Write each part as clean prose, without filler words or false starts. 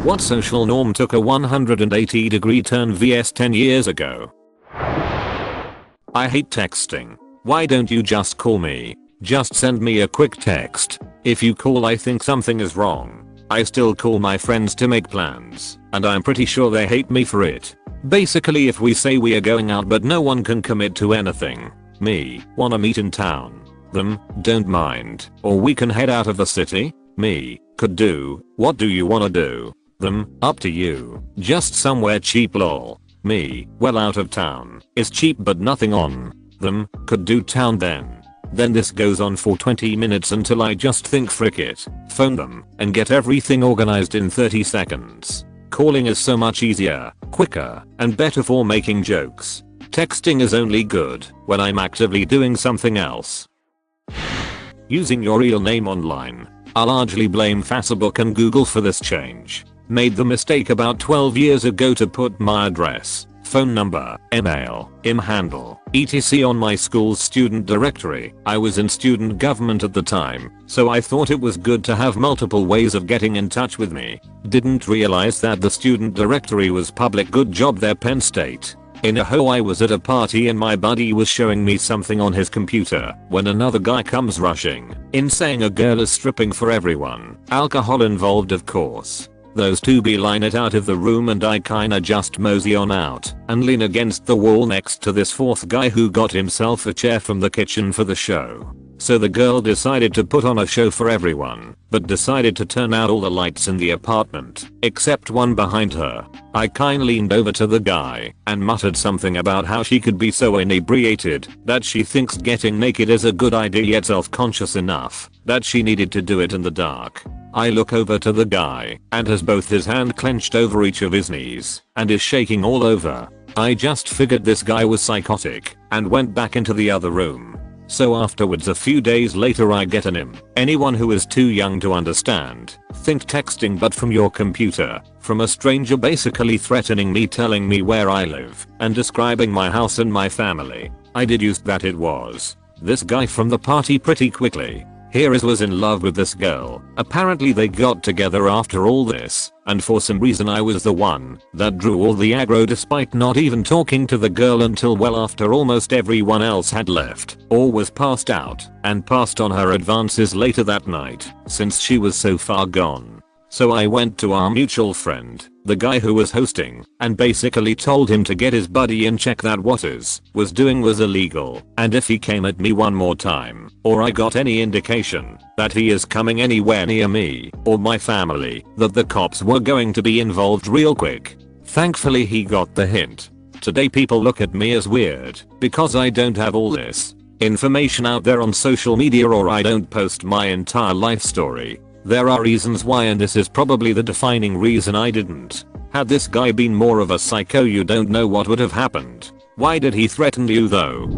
What social norm took a 180-degree turn vs 10 years ago? I hate texting. Why don't you just call me? Just send me a quick text. If you call I think something is wrong. I still call my friends to make plans, and I'm pretty sure they hate me for it. Basically if we say we are going out but no one can commit to anything. Me, wanna meet in town. Them, don't mind. Or we can head out of the city. Me, could do. What do you wanna do? Them, up to you. Just somewhere cheap lol. Me, well out of town. Is cheap but nothing on. Them, could do town then. Then this goes on for 20 minutes until I just think frick it, phone them, and get everything organized in 30 seconds. Calling is so much easier, quicker, and better for making jokes. Texting is only good when I'm actively doing something else. Using your real name online. I largely blame Facebook and Google for this change. Made the mistake about 12 years ago to put my address, phone number, email, handle, etc. on my school's student directory. I was in student government at the time, so I thought it was good to have multiple ways of getting in touch with me. Didn't realize that the student directory was public. Good job there, Penn State. In a ho, I was at a party and my buddy was showing me something on his computer when another guy comes rushing in saying a girl is stripping for everyone. Alcohol involved of course. Those two beeline it out of the room and I kinda just mosey on out and lean against the wall next to this fourth guy who got himself a chair from the kitchen for the show. So the girl decided to put on a show for everyone, but decided to turn out all the lights in the apartment, except one behind her. I kinda leaned over to the guy and muttered something about how she could be so inebriated that she thinks getting naked is a good idea yet self-conscious enough that she needed to do it in the dark. I look over to the guy and has both his hand clenched over each of his knees and is shaking all over. I just figured this guy was psychotic and went back into the other room. So afterwards, a few days later, I get an anyone who is too young to understand. Think texting but from your computer, from a stranger basically threatening me, telling me where I live and describing my house and my family. I deduced that it was this guy from the party pretty quickly. Here is was in love with this girl. Apparently they got together after all this, and for some reason I was the one that drew all the aggro despite not even talking to the girl until well after almost everyone else had left or was passed out, and passed on her advances later that night since she was so far gone. So I went to our mutual friend, the guy who was hosting, and basically told him to get his buddy in check that what was doing was illegal, and if he came at me one more time, or I got any indication that he is coming anywhere near me or my family, that the cops were going to be involved real quick. Thankfully he got the hint. Today people look at me as weird because I don't have all this information out there on social media or I don't post my entire life story. There are reasons why, and this is probably the defining reason I didn't. Had this guy been more of a psycho, you don't know what would have happened. Why did he threaten you though?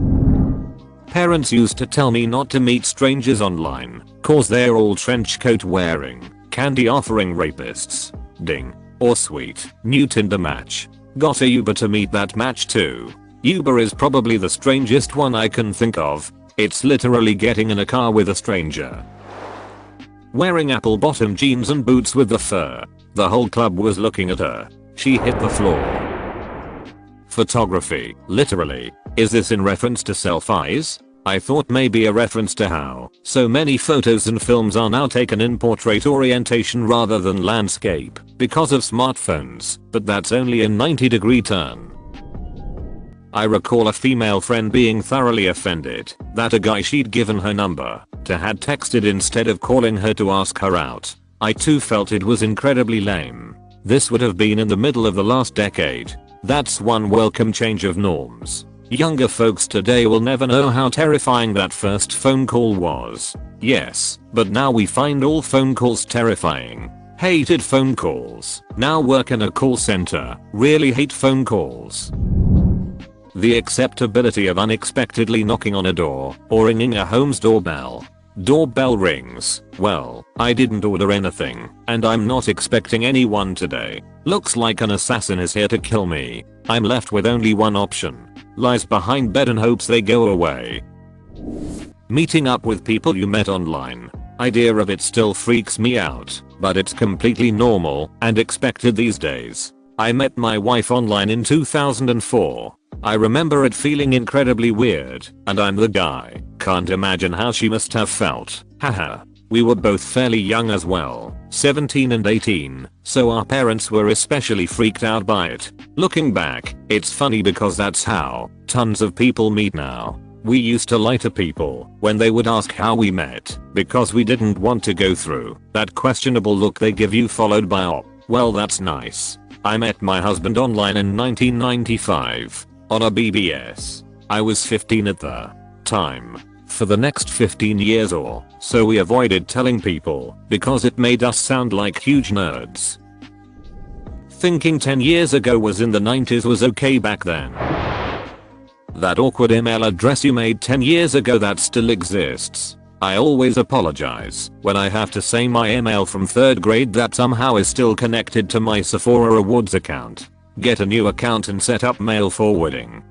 Parents used to tell me not to meet strangers online, cause they're all trench coat wearing, candy offering rapists. Ding. Or sweet, new Tinder match. Got a Uber to meet that match too. Uber is probably the strangest one I can think of. It's literally getting in a car with a stranger. Wearing apple bottom jeans and boots with the fur. The whole club was looking at her. She hit the floor. Photography, literally. Is this in reference to selfies? I thought maybe a reference to how so many photos and films are now taken in portrait orientation rather than landscape because of smartphones, but that's only a 90-degree turn. I recall a female friend being thoroughly offended that a guy she'd given her number to had texted instead of calling her to ask her out. I too felt it was incredibly lame. This would have been in the middle of the last decade. That's one welcome change of norms. Younger folks today will never know how terrifying that first phone call was. Yes, but now we find all phone calls terrifying. Hated phone calls. Now work in a call center. Really hate phone calls. The acceptability of unexpectedly knocking on a door or ringing a home's doorbell. Doorbell rings. Well, I didn't order anything, and I'm not expecting anyone today. Looks like an assassin is here to kill me. I'm left with only one option. Lies behind bed and hopes they go away. Meeting up with people you met online. idea of it still freaks me out, but it's completely normal and expected these days. I met my wife online in 2004. I remember it feeling incredibly weird, and I'm the guy. Can't imagine how she must have felt. Haha. We were both fairly young as well, 17 and 18, so our parents were especially freaked out by it. Looking back, it's funny because that's how tons of people meet now. We used to lie to people when they would ask how we met because we didn't want to go through that questionable look they give you followed by "Oh, well that's nice." I met my husband online in 1995 on a BBS. I was 15 at the time. For the next 15 years or so we avoided telling people because it made us sound like huge nerds. Thinking 10 years ago was in the 90s was okay back then. That awkward email address you made 10 years ago that still exists. I always apologize when I have to say my email from 3rd grade that somehow is still connected to my Sephora Rewards account. Get a new account and set up mail forwarding.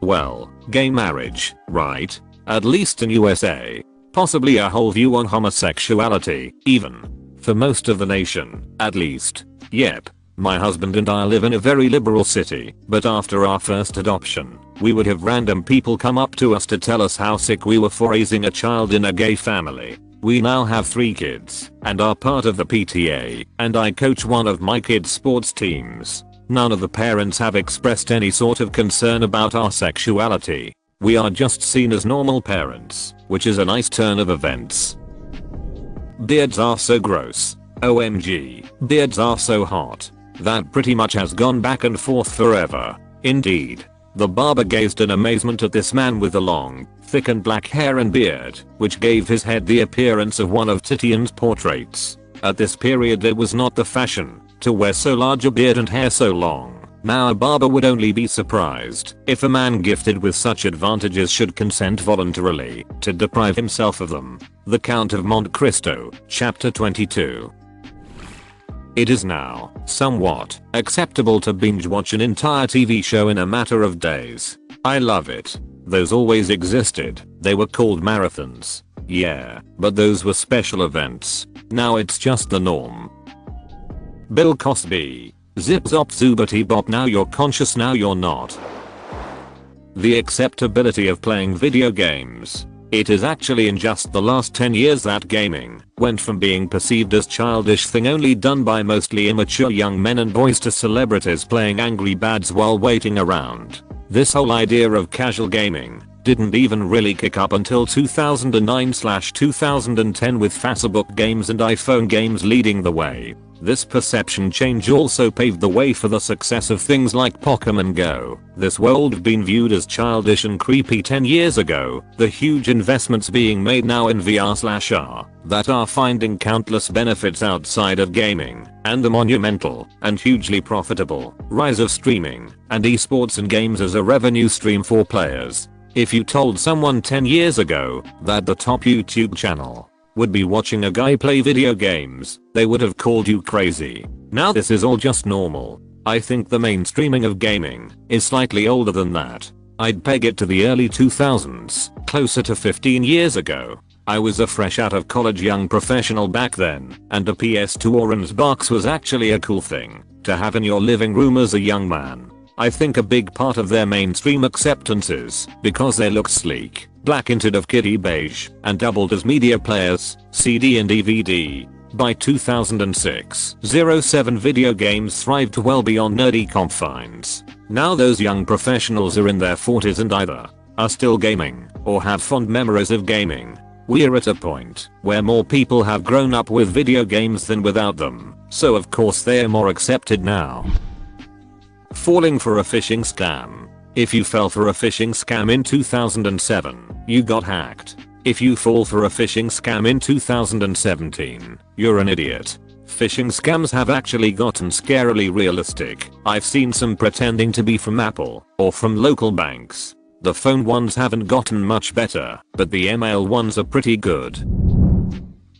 Well, gay marriage, right? At least in USA. Possibly a whole view on homosexuality, even. For most of the nation, at least. Yep. My husband and I live in a very liberal city, but after our first adoption, we would have random people come up to us to tell us how sick we were for raising a child in a gay family. We now have 3 kids, and are part of the PTA, and I coach one of my kids' sports teams. None of the parents have expressed any sort of concern about our sexuality. We are just seen as normal parents, which is a nice turn of events. Beards are so gross. OMG, beards are so hot. That pretty much has gone back and forth forever. Indeed. The barber gazed in amazement at this man with the long, thickened black hair and beard, which gave his head the appearance of one of Titian's portraits. At this period it was not the fashion to wear so large a beard and hair so long. Now a barber would only be surprised if a man gifted with such advantages should consent voluntarily to deprive himself of them. The Count of Monte Cristo, Chapter 22. It is now somewhat acceptable to binge watch an entire TV show in a matter of days. I love it. Those always existed. They were called marathons. Yeah, but those were special events. Now it's just the norm. Bill Cosby. Zip zop zoobity bop, now you're conscious, now you're not. The acceptability of playing video games. It is actually in just the last 10 years that gaming went from being perceived as childish thing only done by mostly immature young men and boys to celebrities playing Angry Birds while waiting around. This whole idea of casual gaming didn't even really kick up until 2009/2010 with Facebook games and iPhone games leading the way. This perception change also paved the way for the success of things like Pokemon Go. This world been viewed as childish and creepy 10 years ago. The huge investments being made now in VR/AR that are finding countless benefits outside of gaming, and the monumental and hugely profitable rise of streaming and esports and games as a revenue stream for players. If you told someone 10 years ago that the top YouTube channel would be watching a guy play video games, they would have called you crazy. Now this is all just normal. I think the mainstreaming of gaming is slightly older than that. I'd peg it to the early 2000s, closer to 15 years ago. I was a fresh out of college young professional back then, and a PS2 or Xbox was actually a cool thing to have in your living room as a young man. I think a big part of their mainstream acceptance is because they look sleek, black instead of kitty beige, and doubled as media players, CD and DVD. By 2006-07 video games thrived well beyond nerdy confines. Now those young professionals are in their 40s and either are still gaming or have fond memories of gaming. We're at a point where more people have grown up with video games than without them, so of course they are more accepted now. Falling for a phishing scam. If you fell for a phishing scam in 2007, you got hacked. If you fall for a phishing scam in 2017, you're an idiot. Phishing scams have actually gotten scarily realistic. I've seen some pretending to be from Apple or from local banks. The phone ones haven't gotten much better, but the email ones are pretty good.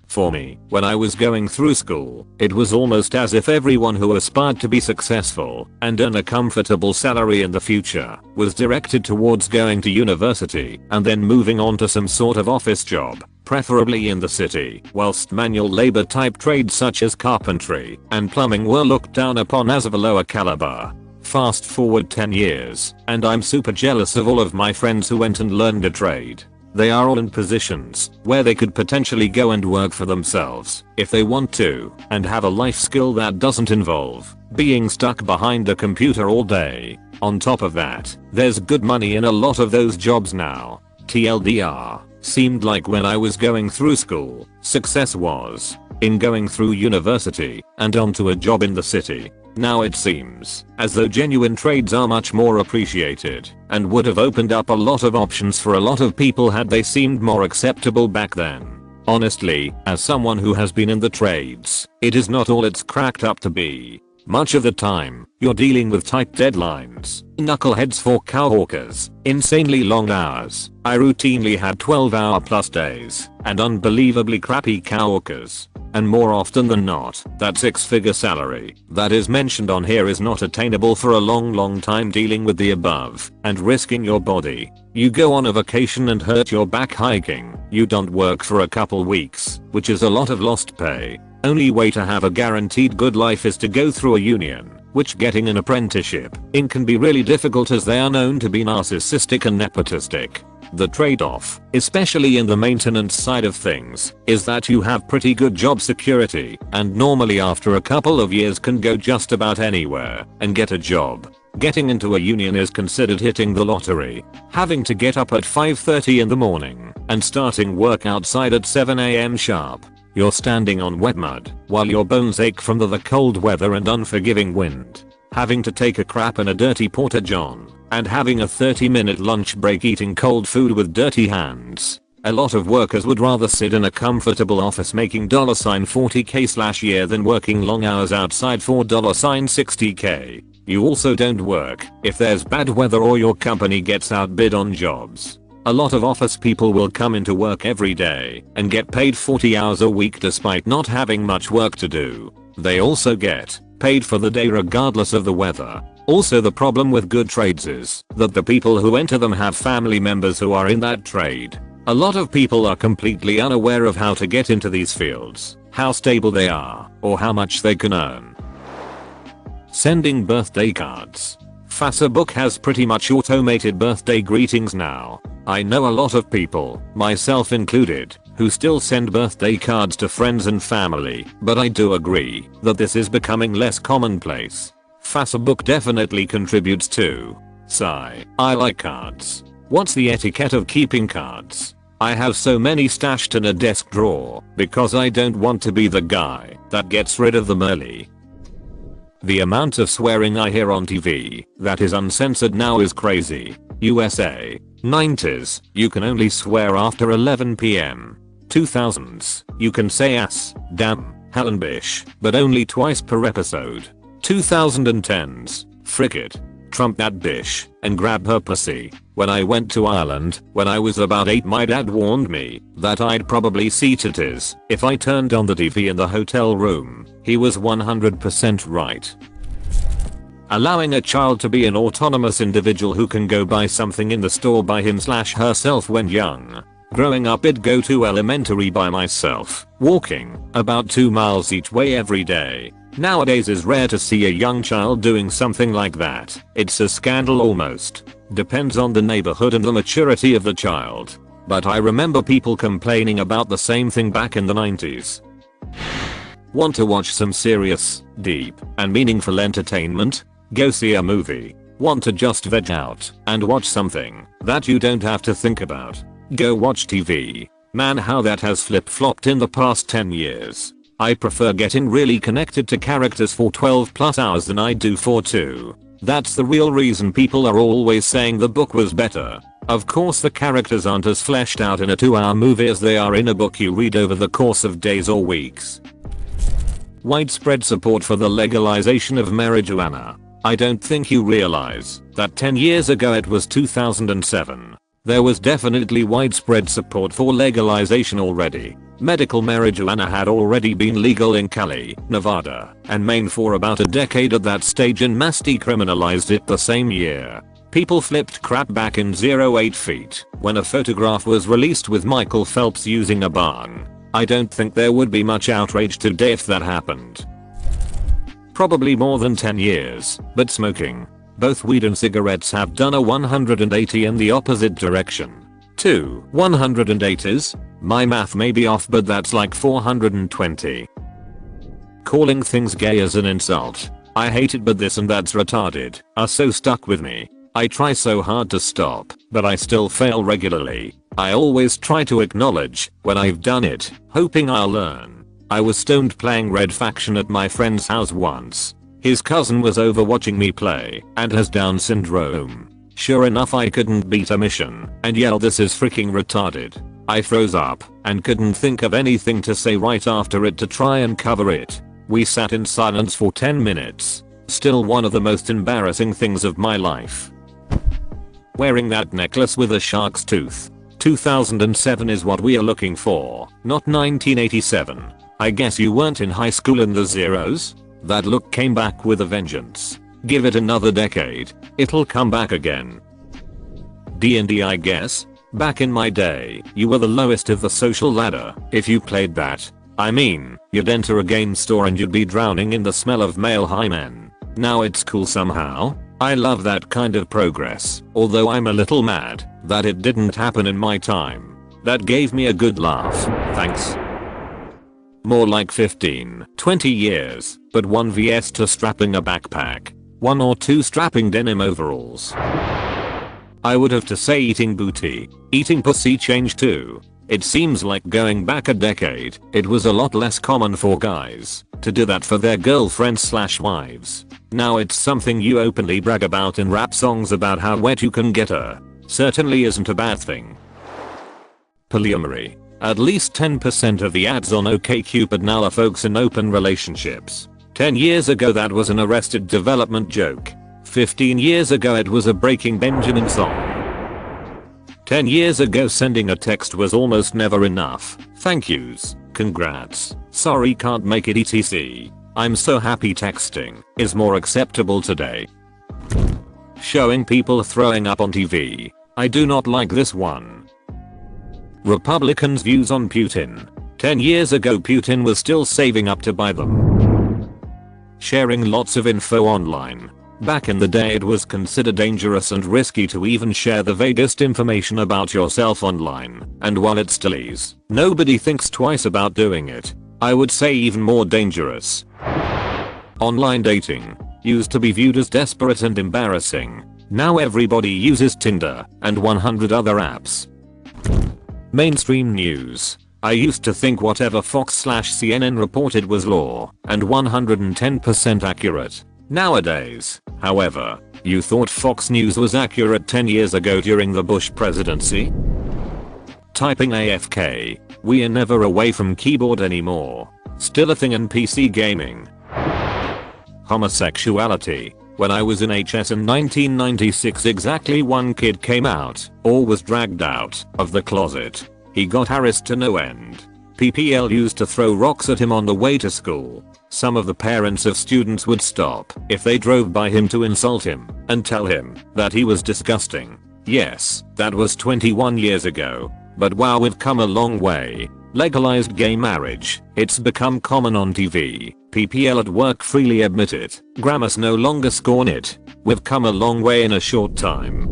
For me, when I was going through school, it was almost as if everyone who aspired to be successful and earn a comfortable salary in the future was directed towards going to university and then moving on to some sort of office job, preferably in the city, whilst manual labor type trades such as carpentry and plumbing were looked down upon as of a lower caliber. Fast forward 10 years, and I'm super jealous of all of my friends who went and learned a trade. They are all in positions where they could potentially go and work for themselves if they want to and have a life skill that doesn't involve being stuck behind a computer all day. On top of that, there's good money in a lot of those jobs now. TLDR, seemed like when I was going through school, success was in going through university and onto a job in the city. Now it seems as though genuine trades are much more appreciated and would have opened up a lot of options for a lot of people had they seemed more acceptable back then. Honestly, as someone who has been in the trades, it is not all it's cracked up to be. Much of the time, you're dealing with tight deadlines, knuckleheads for cowhawkers, insanely long hours. I routinely had 12-hour plus days and unbelievably crappy cowhawkers. And more often than not, that 6-figure salary that is mentioned on here is not attainable for a long time dealing with the above and risking your body. You go on a vacation and hurt your back hiking. You don't work for a couple weeks, which is a lot of lost pay. Only way to have a guaranteed good life is to go through a union, which getting an apprenticeship in can be really difficult as they are known to be narcissistic and nepotistic. The trade-off, especially in the maintenance side of things, is that you have pretty good job security and normally after a couple of years can go just about anywhere and get a job. Getting into a union is considered hitting the lottery. Having to get up at 5:30 in the morning and starting work outside at 7 AM sharp. You're standing on wet mud while your bones ache from the cold weather and unforgiving wind. Having to take a crap in a dirty porta john and having a 30-minute lunch break eating cold food with dirty hands. A lot of workers would rather sit in a comfortable office making $40k/year than working long hours outside for $60k. You also don't work if there's bad weather or your company gets outbid on jobs. A lot of office people will come into work every day and get paid 40 hours a week despite not having much work to do. They also get paid for the day regardless of the weather. Also, the problem with good trades is that the people who enter them have family members who are in that trade. A lot of people are completely unaware of how to get into these fields, how stable they are, or how much they can earn. Sending birthday cards. Facebook has pretty much automated birthday greetings now. I know a lot of people, myself included, who still send birthday cards to friends and family, but I do agree that this is becoming less commonplace. Facebook definitely contributes too. Sigh. I like cards. What's the etiquette of keeping cards? I have so many stashed in a desk drawer because I don't want to be the guy that gets rid of them early. The amount of swearing I hear on TV that is uncensored now is crazy. USA. 90s, you can only swear after 11 PM. 2000s, you can say ass, damn, hell and bish, but only twice per episode. 2010s, frick it, Trump that bish, and grab her pussy. When I went to Ireland, when I was about 8, my dad warned me that I'd probably see titties if I turned on the TV in the hotel room. He was 100% right. Allowing a child to be an autonomous individual who can go buy something in the store by him/herself when young. Growing up, I'd go to elementary by myself, walking about 2 miles each way every day. Nowadays it's rare to see a young child doing something like that. It's a scandal almost. Depends on the neighborhood and the maturity of the child. But I remember people complaining about the same thing back in the 90s. Want to watch some serious, deep, and meaningful entertainment? Go see a movie. Want to just veg out and watch something that you don't have to think about? Go watch TV. Man, how that has flip-flopped in the past 10 years. I prefer getting really connected to characters for 12+ hours than I do for 2. That's the real reason people are always saying the book was better. Of course the characters aren't as fleshed out in a 2-hour movie as they are in a book you read over the course of days or weeks. Widespread support for the legalization of marijuana. I don't think you realize that 10 years ago it was 2007. There was definitely widespread support for legalization already. Medical marijuana had already been legal in Cali, Nevada, and Maine for about a decade at that stage, and mass decriminalized it the same year. People flipped crap back in 08 feet when a photograph was released with Michael Phelps using a bong. I don't think there would be much outrage today if that happened. Probably more than 10 years, but smoking. Both weed and cigarettes have done a 180 in the opposite direction. 2 180s? My math may be off, but that's like 420. Calling things gay as an insult. I hate it, but this and that's retarded are so stuck with me. I try so hard to stop, but I still fail regularly. I always try to acknowledge when I've done it, hoping I'll learn. I was stoned playing Red Faction at my friend's house once. His cousin was over watching me play and has Down syndrome. Sure enough, I couldn't beat a mission and yelled, "This is freaking retarded." I froze up and couldn't think of anything to say right after it to try and cover it. We sat in silence for 10 minutes. Still one of the most embarrassing things of my life. Wearing that necklace with a shark's tooth. 2007 is what we are looking for, not 1987. I guess you weren't in high school in the zeros? That look came back with a vengeance. Give it another decade, it'll come back again. D&D, I guess. Back in my day, you were the lowest of the social ladder if you played that. I mean, you'd enter a game store and you'd be drowning in the smell of male hymen. Now it's cool somehow. I love that kind of progress, although I'm a little mad that it didn't happen in my time. That gave me a good laugh, thanks. More like 15, 20 years, but 1 vs to strapping a backpack. 1 or 2 strapping denim overalls. I would have to say eating booty. Eating pussy changed too. It seems like going back a decade, it was a lot less common for guys to do that for their girlfriends/wives. Now it's something you openly brag about in rap songs about how wet you can get her. Certainly isn't a bad thing. Polyamory. At least 10% of the ads on OkCupid now are folks in open relationships. 10 years ago that was an Arrested Development joke. 15 years ago it was a Breaking Benjamin song. 10 years ago sending a text was almost never enough. Thank yous, congrats, sorry can't make it etc. I'm so happy texting is more acceptable today. Showing people throwing up on TV. I do not like this one. Republicans' views on Putin. 10 years ago Putin was still saving up to buy them. Sharing lots of info online. Back in the day it was considered dangerous and risky to even share the vaguest information about yourself online, and while it still is, nobody thinks twice about doing it. I would say even more dangerous. Online dating used to be viewed as desperate and embarrassing. Now everybody uses Tinder and 100 other apps. Mainstream news. I used to think whatever Fox/CNN reported was law and 110% accurate. Nowadays, however, you thought Fox News was accurate 10 years ago during the Bush presidency? Typing AFK. We are never away from keyboard anymore. Still a thing in PC gaming. Homosexuality. When I was in HS in 1996 exactly one kid came out, or was dragged out, of the closet. He got harassed to no end. PPL used to throw rocks at him on the way to school. Some of the parents of students would stop if they drove by him to insult him and tell him that he was disgusting. Yes, that was 21 years ago. But wow, we've come a long way. Legalized gay marriage. It's become common on TV. PPL at work freely admit it. Grammars no longer scorn it. We've come a long way in a short time.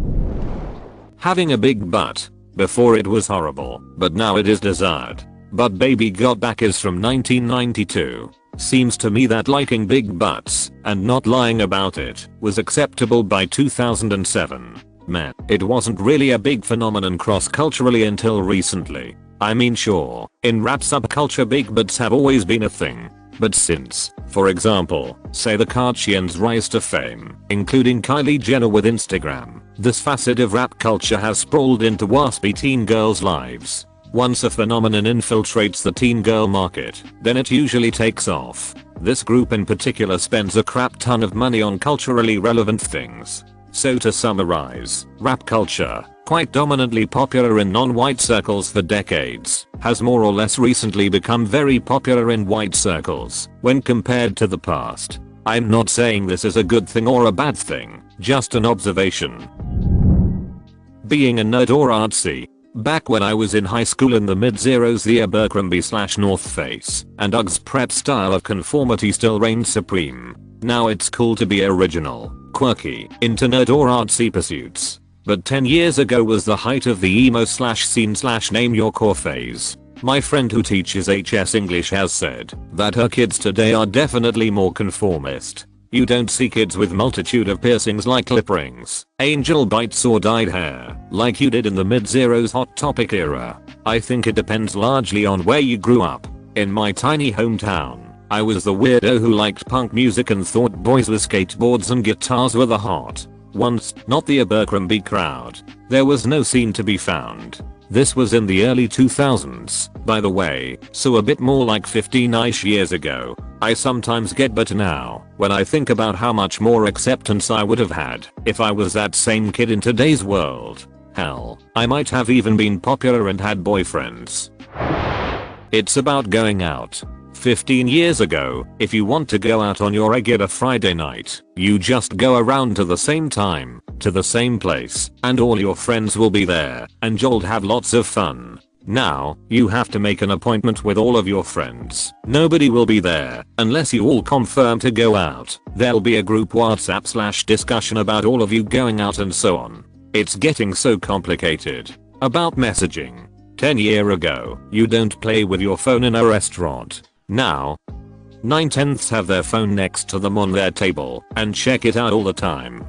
Having a big butt. Before it was horrible, but now it is desired. But baby got back is from 1992. Seems to me that liking big butts and not lying about it was acceptable by 2007. Man, it wasn't really a big phenomenon cross-culturally until recently. I mean sure, in rap subculture big butts have always been a thing. But since, for example, say the Kardashians' rise to fame, including Kylie Jenner with Instagram, this facet of rap culture has sprawled into waspy teen girls' lives. Once a phenomenon infiltrates the teen girl market, then it usually takes off. This group in particular spends a crap ton of money on culturally relevant things. So to summarize, rap culture quite dominantly popular in non-white circles for decades, has more or less recently become very popular in white circles when compared to the past. I'm not saying this is a good thing or a bad thing, just an observation. Being a nerd or artsy. Back when I was in high school in the mid-zeros, the Abercrombie/North Face and Uggs prep style of conformity still reigned supreme. Now it's cool to be original, quirky, into nerd or artsy pursuits. But 10 years ago was the height of the emo/scene/name-your-core phase. My friend who teaches HS English has said that her kids today are definitely more conformist. You don't see kids with multitude of piercings like lip rings, angel bites or dyed hair, like you did in the mid-zeros Hot Topic era. I think it depends largely on where you grew up. In my tiny hometown, I was the weirdo who liked punk music and thought boys with skateboards and guitars were the hot ones, not the Abercrombie crowd. There was no scene to be found. This was in the early 2000s, by the way, so a bit more like 15-ish years ago. I sometimes get bitter now when I think about how much more acceptance I would have had if I was that same kid in today's world. Hell, I might have even been popular and had boyfriends. It's about going out. 15 years ago, if you want to go out on your regular Friday night, you just go around to the same time, to the same place, and all your friends will be there, and you'll have lots of fun. Now, you have to make an appointment with all of your friends. Nobody will be there, unless you all confirm to go out. There'll be a group WhatsApp/discussion about all of you going out and so on. It's getting so complicated. About messaging. 10 years ago, you don't play with your phone in a restaurant. Now, 9/10ths have their phone next to them on their table and check it out all the time.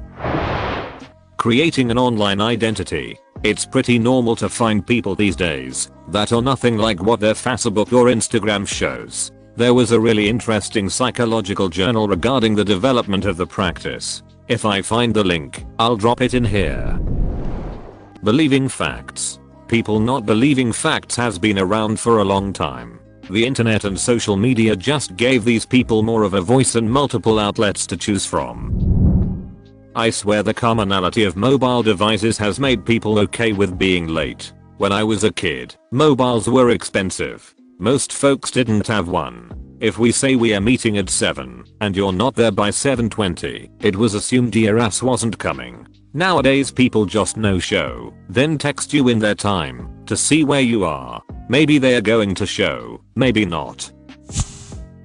Creating an online identity. It's pretty normal to find people these days that are nothing like what their Facebook or Instagram shows. There was a really interesting psychological journal regarding the development of the practice. If I find the link, I'll drop it in here. Believing facts. People not believing facts has been around for a long time. The internet and social media just gave these people more of a voice and multiple outlets to choose from. I swear the commonality of mobile devices has made people okay with being late. When I was a kid, mobiles were expensive. Most folks didn't have one. If we say we are meeting at 7 and you're not there by 7:20, it was assumed your ass wasn't coming. Nowadays people just no show, then text you in their time to see where you are. Maybe they are going to show, maybe not.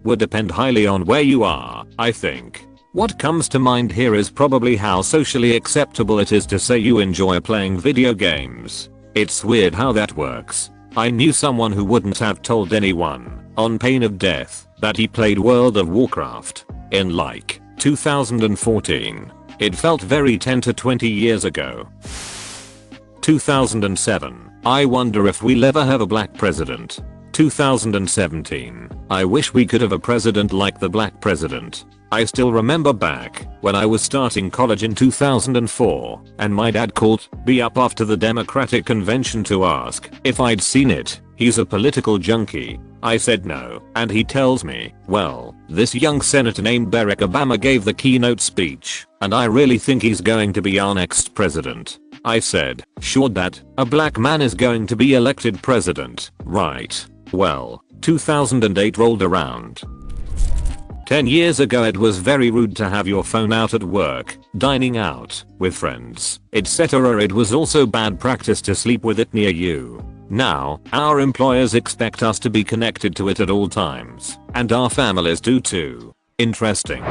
Would depend highly on where you are, I think. What comes to mind here is probably how socially acceptable it is to say you enjoy playing video games. It's weird how that works. I knew someone who wouldn't have told anyone, on pain of death, that he played World of Warcraft in like 2014. It felt very 10 to 20 years ago. 2007. I wonder if we'll ever have a black president. 2017. I wish we could have a president like the black president. I still remember back when I was starting college in 2004 and my dad called me up after the Democratic convention to ask if I'd seen it. He's a political junkie. I said no, and he tells me, well, this young senator named Barack Obama gave the keynote speech, and I really think he's going to be our next president. I said, sure dad, a black man is going to be elected president, right? Well, 2008 rolled around. 10 years ago it was very rude to have your phone out at work, dining out, with friends, etc. It was also bad practice to sleep with it near you. Now, our employers expect us to be connected to it at all times, and our families do too. Interesting.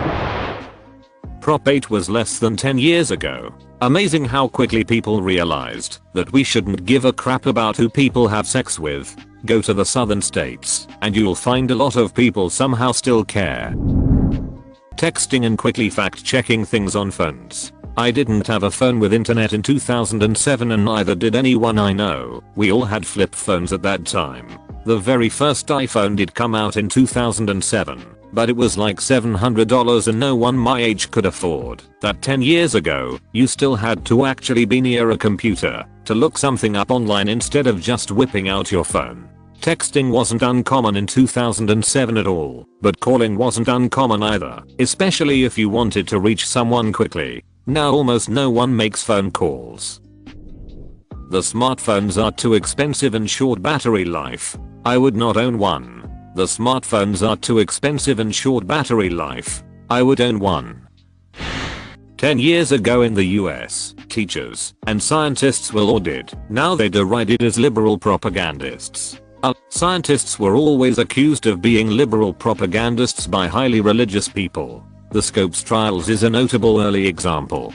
Prop 8 was less than 10 years ago. Amazing how quickly people realized that we shouldn't give a crap about who people have sex with. Go to the southern states, and you'll find a lot of people somehow still care. Texting and quickly fact-checking things on phones. I didn't have a phone with internet in 2007 and neither did anyone I know. We all had flip phones at that time. The very first iPhone did come out in 2007, but it was like $700 and no one my age could afford that. 10 years ago, you still had to actually be near a computer to look something up online instead of just whipping out your phone. Texting wasn't uncommon in 2007 at all, but calling wasn't uncommon either, especially if you wanted to reach someone quickly. Now almost no one makes phone calls. The smartphones are too expensive and short battery life. I would not own one. The smartphones are too expensive and short battery life. I would own one. 10 years ago in the US, teachers and scientists were lauded. Now they're derided as liberal propagandists. Scientists were always accused of being liberal propagandists by highly religious people. The Scopes trials is a notable early example.